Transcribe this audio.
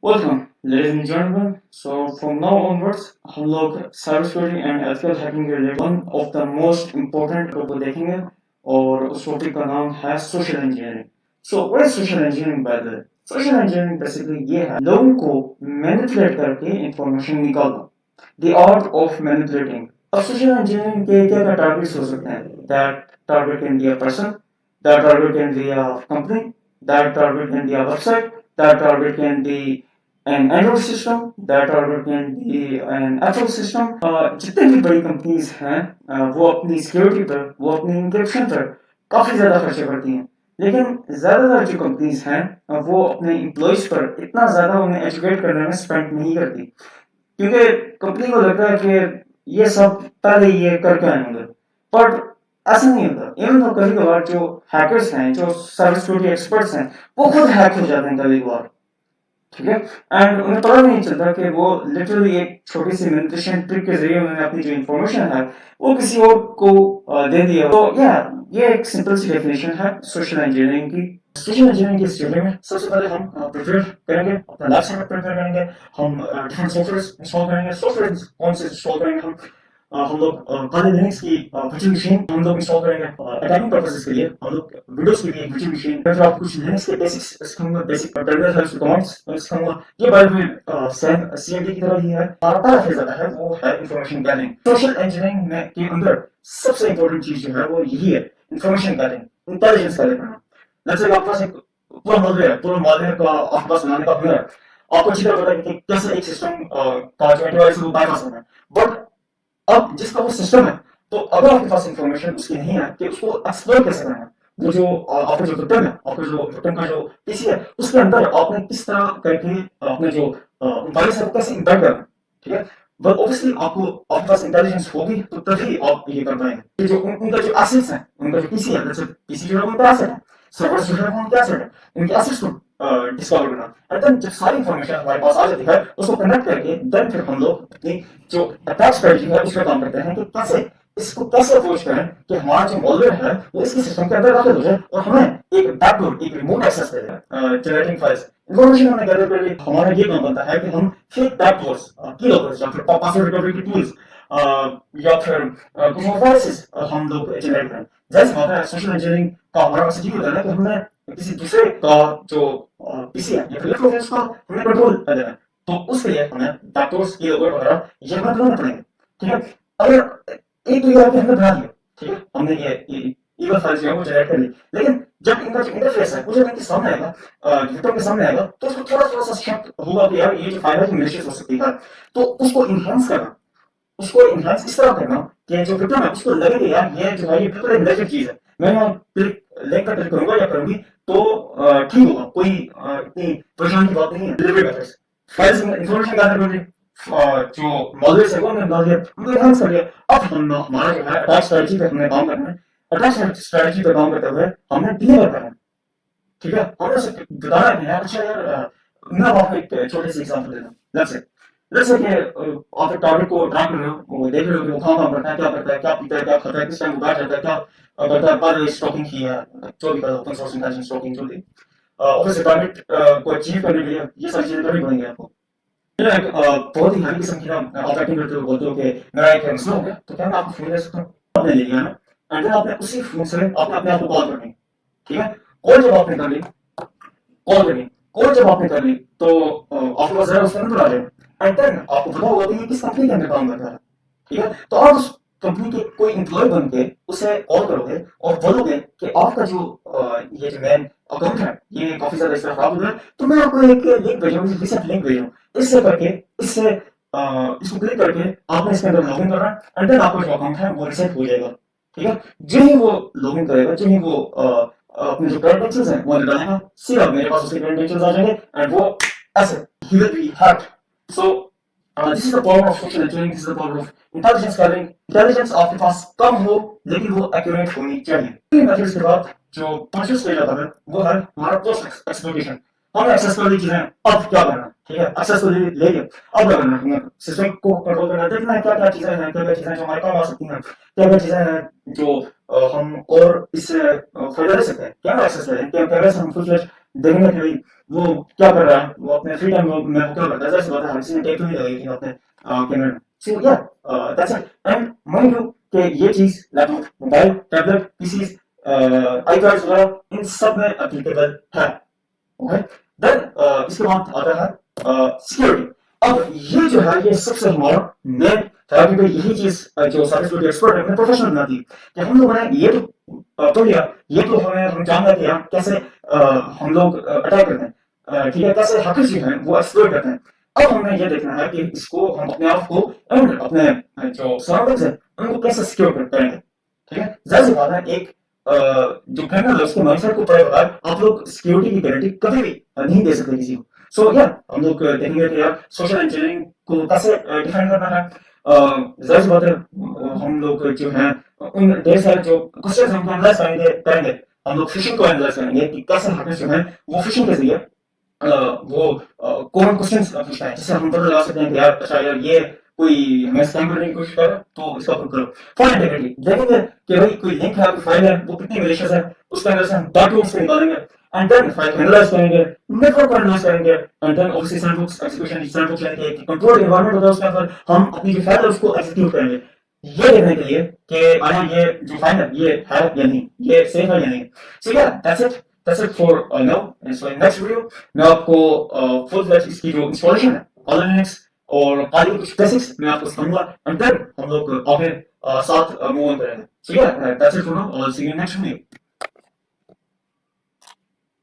Welcome, ladies and gentlemen. So from now onwards, हम लोग cyber security and ethical hacking के related one of the most important topic को देखेंगे और उस टॉपिक का नाम है social engineering. So what is social engineering by the way? Social engineering basically ये है लोगों को मैनिपुलेट करके इंफॉर्मेशन निकालना. The art of manipulating. अब सोशल इंजीनियरिंग के क्या क्या टारगेट्स हो सकते हैं? That target can be a person, that target can be a company, that target can be a website, that target can be an Android system, that target can be an Apple system. जितनी भी बड़ी companies हैं वो अपनी security पर, वो अपनी encryption पर काफ़ी ज़्यादा खर्चे करती हैं. लेकिन ज़्यादातर जो कंपनीज हैं वो अपने एम्प्लॉयज़ पर इतना ज़्यादा उन्हें एजुकेट करने में स्पेंड नहीं करती, क्योंकि कंपनी को लगता है कि ये सब पहले ये करके आएंगे. बट ऐसा नहीं होता. इवन तो कभी कभार जो हैकर्स हैं, जो साइबर सिक्योरिटी एक्सपर्ट्स हैं, वो खुद हैक हो जाते हैं कभी कभार. ठीक है. एंड उन्हें पता नहीं चलता कि वो लिटरली एक छोटी सी मैनिपुलेशन ट्रिक के जरिए उन्होंने अपनी जो इंफॉर्मेशन है वो किसी और को दे दिया. तो या ये एक सिंपल सी डेफिनेशन है सोशल इंजीनियरिंग की. सोशल इंजीनियरिंग की स्टडी में सबसे पहले हम प्रिपेयर करेंगे, अपना लाइफ सेटअप प्रिपेयर करेंगे. हम डिफरेंट सॉफ्टवेयर इंस्टॉल करेंगे. सॉफ्टवेयर कौन से इंस्टॉल करेंगे? हम लोग काली लिनक्स की वर्चुअल मशीन हम लोग इंस्टॉल करेंगे अटैकिंग पर्पसेस के लिए. हम लोग विंडोज के लिए एक वर्चुअल मशीन, फिर आप कुछ लिनक्स के बेसिक्स सिखाऊंगा, बेसिक टर्मिनल हेल्प कमांड्स सिखाऊंगा. ये bye the way same CMD की तरह ही है. हमारा पहला फेज आता है वो है इंफॉर्मेशन गैदरिंग. सोशल इंजीनियरिंग में के अंदर सबसे इंपॉर्टेंट चीज जो है वो यही है, इंफॉर्मेशन गैदरिंग, इंटेलिजेंस गैदर करना. जैसे आपके पास एक पूरा मॉडल का आपके पास बनाने का हुनर है. आपको अच्छी तरह पता है कि कैसे एक सिस्टम का जो एंटीवायरस है वो बाईपास करना है. बट अब जिसका वो सिस्टम है, तो अगर आपके पास इंफॉर्मेशन उसकी नहीं है कि उसको एक्सप्लोर कैसे करना है, वो जो आपका जो विक्टिम है, आपका जो विक्टिम का जो पीसी है, उसके अंदर आपने किस तरह करके अपने जो वायरस है वो कैसे इम्पैक्ट करना है. ठीक है. बट ऑब्वियसली आपको आपके पास इंटेलिजेंस होगी तो तभी आप ये कर पाएंगे. ये जो उनका जो एसेट्स है, उनका जो पीसी है, जैसे पीसी जो है उनका एसेट है, सर्वर जो है वो उनका एसेट है, उनके एसेट्स को डिस्कवर करना. एंड देन जब सारी इंफॉर्मेशन हमारे पास आ जाती है उसको कनेक्ट करके देन फिर हम लोग अपनी जो अटैक स्ट्रेटजी है उस पर काम करते हैं कि कैसे इसको कैसे अप्रोच करें कि हमारा जो मॉडल है वो इसके सिस्टम के अंदर दाखिल हो जाए और हमें एक बैकडोर, एक रिमोट एक्सेस दे जाए जनरेटिंग फाइल्स. इंफॉर्मेशन हमने गैदर कर ली. हमारा ये काम बनता है कि हम फेक बैकडोर्स, कीलॉकर्स या फिर पासवर्ड रिकवरी की टूल्स या फिर कुछ और वायरसेस हम लोग जनरेट करें. जैसे बात है सोशल इंजीनियरिंग का हमारा मकसद ये होता है कि हमने किसी दूसरे का जो पीसी है या फिर उसका हमने कंट्रोल कर देना है. तो उसके लिए हमें बैकडोर्स, कीलॉकर वगैरह ये हमें बनाने पड़ेंगे. ठीक है. अगर एक तो ये हमने बना दिया, ठीक है, हमने ये ईवल फाइल्स जो है वो जनरेट कर ली. लेकिन जब इनका जो इंटरफेस है वो जब इनके सामने आएगा, विक्टिम के सामने आएगा, तो उसको थोड़ा थोड़ा सा शक होगा कि यार ये जो फाइल है ये malicious हो सकती है. तो उसको इनहेंस करना, उसको इनहेंस इस तरह करना कि जो विक्टिम है उसको लगे कि यार ये जो है ये बिल्कुल एक लेजिट चीज है. मैं यहाँ क्लिक लिंक पर क्लिक करूंगा या करूंगी तो ठीक होगा, कोई इतनी परेशानी की बात नहीं है. डिलीवरी मेथड्स, फाइल्स में इंफॉर्मेशन गैदर कर ली, जो मॉडल्स है वो हमने बना दिया, उनको एनहांस कर लिया. अब हम हमारा जो है अटैक स्ट्रेटजी पे हमने काम करना है. अटैक स्ट्रेटजी पे काम करते हुए हमने डिलीवर करना है. ठीक है. हमने उसे बताना है कि यार अच्छा यार, मैं आपको एक छोटे से एग्जांपल देता हूँ. लेट्स से कि आप एक टारगेट को ट्रैक कर रहे हो, वो देख रहे हो कि वो कहाँ काम करता है, क्या करता है, क्या पीता है, क्या खाता है, किस टाइम वो बैठ जाता है, क्या करता है, बाद स्टॉकिंग की है, जो भी ओपन सोर्स इंटेलिजेंस स्टॉकिंग जो भी ऑफिस टारगेट को अचीव करने के लिए ये सारी चीजें करनी पड़ेंगी आपको. एक बहुत ही हल्की किस्म की ना आप एक्टिंग करते हो, बोलते हो कि मेरा एक मसला हो गया, तो क्या मैं आपको फोन ले सकता हूँ? आपने ले लिया ना, एंड फिर आपने उसी फोन से आपने अपने आप को कॉल करनी. ठीक है. कॉल जब आपने कर ली, कॉल जब आपने कर ली तो आपके पास जरा उसका नंबर आ जाए. एंड देन आपको पता होगा कि ये किस कंपनी के अंदर काम करता है. ठीक है. तो आप उस कंपनी के कोई एम्प्लॉय बन के उसे कॉल करोगे और बोलोगे कि आपका जो ये जो मेन अकाउंट है ये काफी ज्यादा इस तरह खराब हो गया है, तो मैं आपको एक लिंक भेजा हूँ, रिसेंट लिंक भेजा हूँ. इससे करके इससे इसको क्लिक करके आपने इसके अंदर लॉगिन करना है एंड देन आपका जो अकाउंट है वो रिसेट हो जाएगा. ठीक है. जो ही वो लॉगिन करेगा, जो ही वो अपने जो क्रेडेंशियल्स हैं वो डालेगा, सीधा मेरे पास उसके क्रेडेंशियल्स आ जाएंगे एंड वो ऐसे he will be hacked. So this is the power of social engineering. This is the power of intelligence gathering. Intelligence आपके पास कम हो लेकिन वो accurate होनी चाहिए. इन मेथड्स के बाद जो पांचवा स्टेज आता है वो है हमारा पोस्ट एक्सप्लोइटेशन. हमने एक्सेस कर ली चीजें, अब क्या करना है? ठीक है. एक्सेस तो ले लिया, अब क्या करना है? सिस्टम को कंट्रोल करना है, देखना है क्या क्या चीजें हैं, क्या क्या चीजें जो हमारे काम आ सकती हैं, क्या क्या चीजें हैं जो हम और इससे फायदा ले सकते हैं. कैमरा एक्सेस ले लें, कैमरा से हम फुल फ्लैश देखेंगे कि भाई वो क्या कर रहा है, वो अपने फ्री टाइम में वो क्या करता है। जैसे बात है, हर किसी ने टेक तो नहीं लगाई थी अपने कैमरे में। सो या that's it. And mind you कि ये चीज laptop, mobile, tablet, PCs, iPads वगैरह इन सब में एप्लीकेबल है। ओके, देन इसके बाद आता है सिक्योरिटी। अब ये जो है ये सबसे हमारा मेन था, क्योंकि यही चीज जो साइबर सिक्योरिटी एक्सपर्ट है, प्रोफेशनल बनाती है कि हम लोगों ने ये तो पढ़ लिया, ये तो हमें हम जान गए कि यार कैसे हम लोग अटैक करते हैं, ठीक है, कैसे हैकर्स जो हैं वो एक्सप्लोइट करते हैं। अब हमें ये देखना है कि इसको हम अपने आप को एंड अपने जो सराउंडिंग्स है उनको कैसे सिक्योर करेंगे। ठीक है, जाहिर सी बात है, एक जो क्रिमिनल है उसके माइंडसेट को पड़े बगैर आप लोग सिक्योरिटी की गारंटी कभी भी नहीं दे सकते किसी को। सो या हम लोग देखेंगे कि यार सोशल इंजीनियरिंग को कैसे डिफाइन करना है। जाहिर सी बात है, हम लोग जो है उन ढेर सारे जो क्वेश्चन हम एनालाइज करेंगे, हम लोग फिशिंग को एनालाइज करेंगे कि कैसे हैकर्स जो है वो फिशिंग के जरिए वो कॉमन क्वेश्चंस पूछता है, जिससे हम पता लगा सकते हैं कि यार अच्छा यार ये कोई हमें स्कैम करने की कोशिश कर रहा है तो इसका प्रूव करो। फाइल इंटीग्रिटी देखेंगे कि भाई कोई लिंक है, कोई फाइल है, वो कितनी मेलिशियस है, उसके अंदर से हम डार्क रूट्स को निकालेंगे एंड देन फाइल को एनालाइज करेंगे, नेटवर्क को एनालाइज करेंगे and then obviously sandbox execution, sandbox यानी कि कंट्रोल्ड एनवायरनमेंट होता है, उसके अंदर हम अपनी जो फाइल है उसको एग्जीक्यूट करेंगे, ये देखने के लिए कि आया ये जो फाइल है ये है या नहीं, ये सेफ है या नहीं। सो या that's it for now. So in next video मैं आपको फुल फ्लैश इसकी जो इंस्टॉलेशन है ऑल लिनक्स और आगे कुछ बेसिक्स मैं आपको सिखाऊंगा एंड देन हम लोग आगे साथ मूव ऑन करेंगे। सो या that's it for now, I will see you next video.